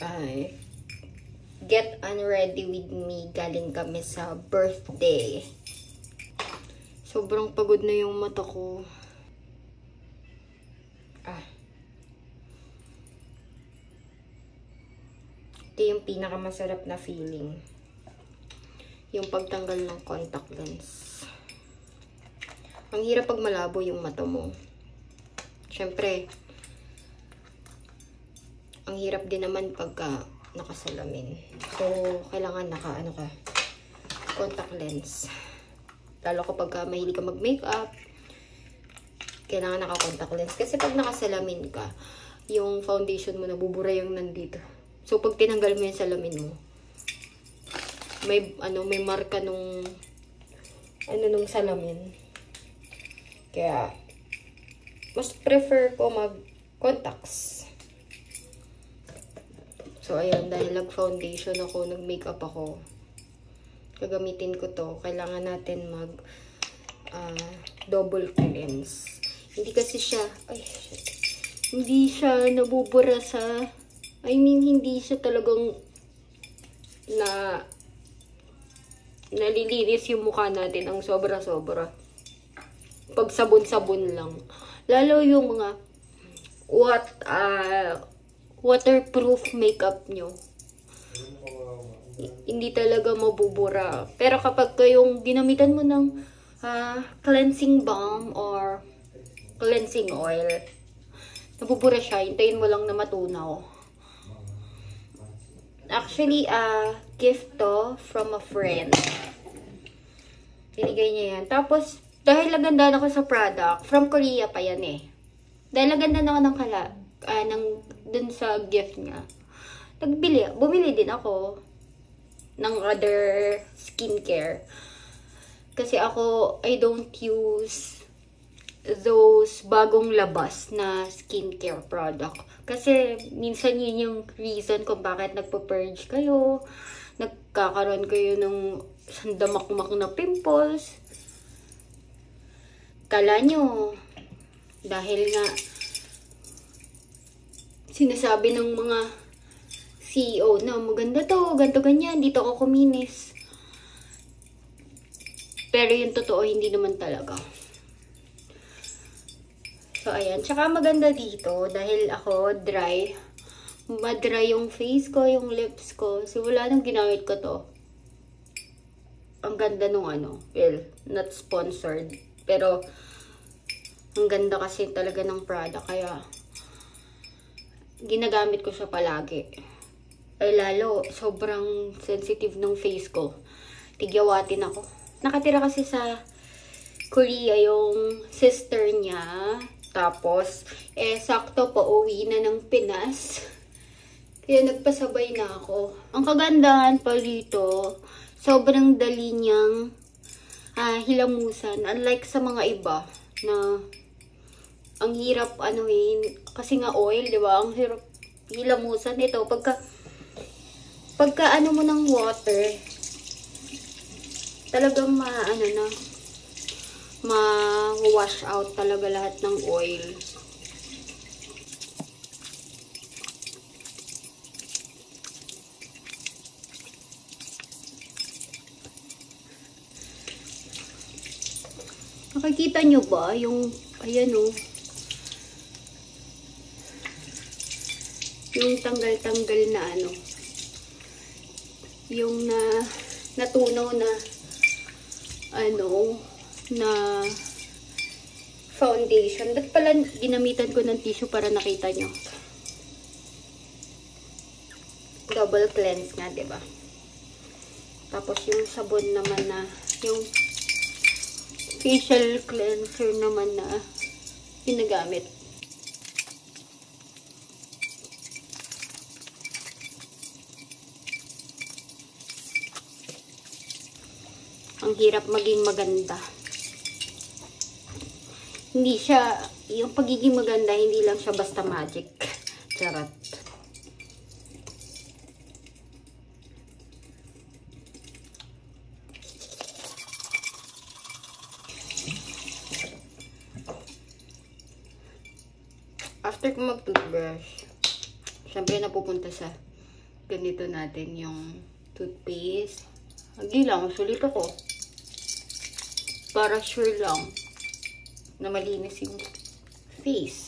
ay Get Unready With Me. Galing kami sa birthday. Sobrang pagod na yung mata ko. Ito yung pinakamasarap na feeling. Yung pagtanggal ng contact lens. Ang hirap pag malabo yung mata mo. Siyempre, ang hirap din naman pagka nakasalamin. So, kailangan contact lens. Lalo kapag mahilig ka mag-makeup, kailangan naka-contact lens. Kasi pag nakasalamin ka, yung foundation mo nabubura yung nandito. So, pag tinanggal mo yung salamin mo, may marka nung salamin. Kaya, mas prefer ko mag-contacts. So, ayun, dahil nag-foundation ako, nag-makeup ako, gagamitin ko to. Kailangan natin double cleanse. Hindi kasi siya, hindi siya nabubura sa, hindi siya talagang nalilinis yung mukha natin ang sobra-sobra. Pag sabon-sabon lang. Lalo yung mga waterproof makeup nyo. Hindi talaga mabubura. Pero kapag yung ginamitan mo ng cleansing balm or cleansing oil, nabubura siya. Hintayin mo lang na matunaw. Actually, gift to from a friend. Binigay niya yan. Tapos, dahil naganda ako sa product, from Korea pa yan eh. Dahil naganda ako dun sa gift niya. Bumili din ako ng other skincare. Kasi ako, I don't use those bagong labas na skincare product. Kasi minsan yun yung reason kung bakit nagpo-purge kayo, nagkakaroon kayo ng sandamakmak na pimples. Kala nyo, dahil nga sinasabi ng mga CEO na maganda to, ganto ganyan, dito ako kuminis. Pero yung totoo, hindi naman talaga. So, ayan. Tsaka maganda dito, dahil ako dry. Madry yung face ko, yung lips ko. So, wala nang ginamit ko to. Ang ganda nung well, not sponsored. Pero, ang ganda kasi talaga ng product. Kaya, ginagamit ko siya palagi. Ay, lalo, sobrang sensitive ng face ko. Tigyawatin ako. Nakatira kasi sa Korea yung sister niya. Tapos, sakto pa uwi na ng Pinas. Kaya nagpasabay na ako. Ang kagandahan pa dito, sobrang dali niyang hilamusan. Unlike sa mga iba na ang hirap kasi nga oil, di ba? Ang hirap hilamusan ito. Pagka mo ng water, talagang ma-wash out talaga lahat ng oil. Nakikita nyo ba yung, ayan yung tanggal-tanggal na yung natunaw na na foundation. Ba't pala ginamitan ko ng tissue para nakita nyo? Double cleanse nga, diba? Tapos yung sabon naman na, yung facial cleanser naman na ginagamit. Ang hirap maging maganda. Hindi siya, yung pagiging maganda, hindi lang siya basta magic. Charot. After ko mag-toothbrush, syempre napupunta sa ganito natin yung toothpaste. Hindi lang, sulit ako. Para sure lang na malinis yung face.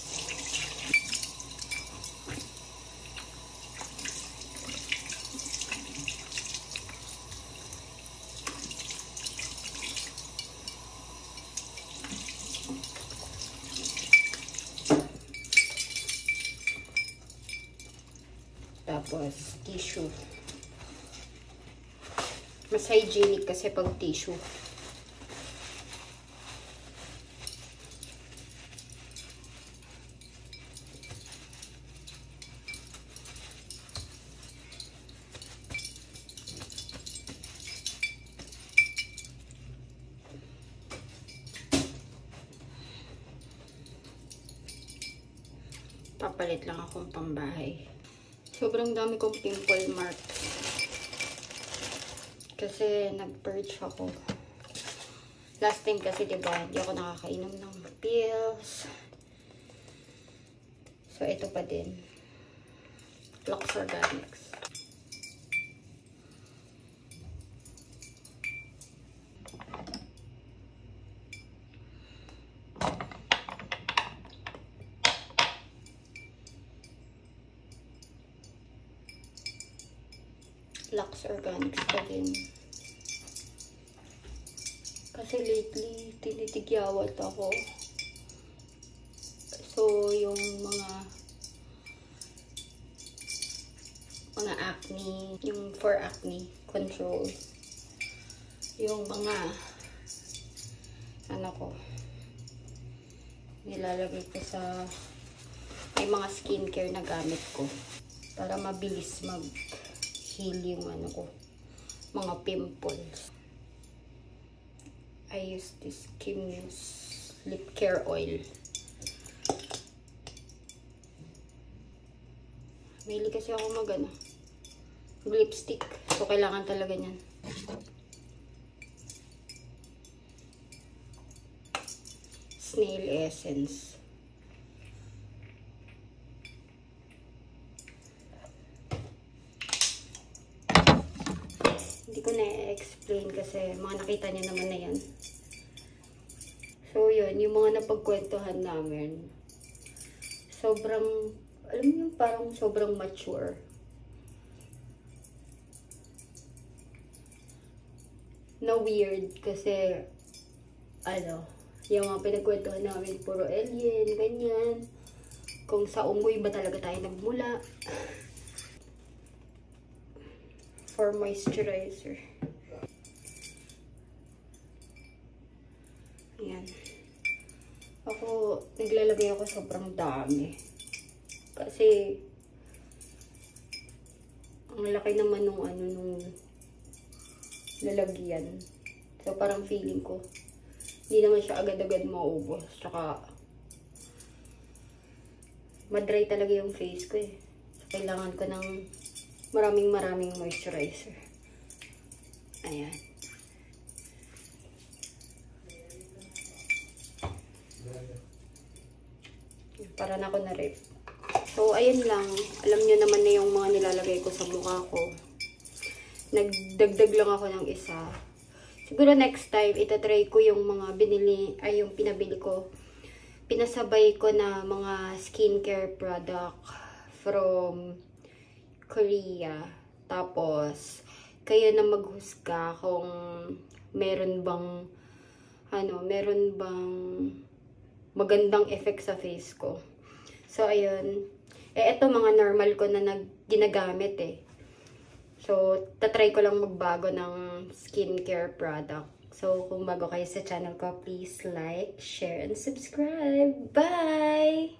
Tapos, tissue. Mas hygienic kasi pag tissue. Papalit lang akong pambahay. Sobrang dami kong pimple mark. Kasi nag-purge ako. Last time kasi diba, hindi ako nakakainom ng pills. So, ito pa din. Lux Organics. Lux Organics pa din. Kasi lately, tinitigyawat ako. So, yung mga acne, yung for acne control. Yung mga, ano ko, nilalagay ko sa, may mga skincare na gamit ko. Para mabilis heal yung ano ko, mga pimples. I use this Kim Muse lip care oil. Mahilig kasi ako lipstick. So, kailangan talaga niyan. Snail Essence. Hindi ko na-explain kasi mga nakita niyo naman na yan. So, yun. Yung mga napagkwentuhan namin. Sobrang, alam mo yung parang sobrang mature. Na weird kasi, ano, yung mga pinagkwentuhan namin, puro alien, ganyan. Kung sa ungoy ba talaga tayo nagmula. For moisturizer. Ayan. Ako, naglalagay ako sobrang dami. Kasi, ang laki naman nung lalagyan. So, parang feeling ko, hindi naman siya agad-agad maubos. Tsaka, madry talaga yung face ko eh. So, kailangan ko ng maraming moisturizer. Ayan. Para na ako na-rip. So, ayun lang. Alam nyo naman na yung mga nilalagay ko sa mukha ko. Nagdagdag lang ako ng isa. Siguro next time, itatry ko yung mga yung pinabili ko. Pinasabay ko na mga skincare product from Korea. Tapos, kayo na maghusga kung meron bang magandang effect sa face ko. So, ayun. Ito mga normal ko na ginagamit eh. So, tatry ko lang magbago ng skincare product. So, kung bago kayo sa channel ko, please like, share, and subscribe. Bye!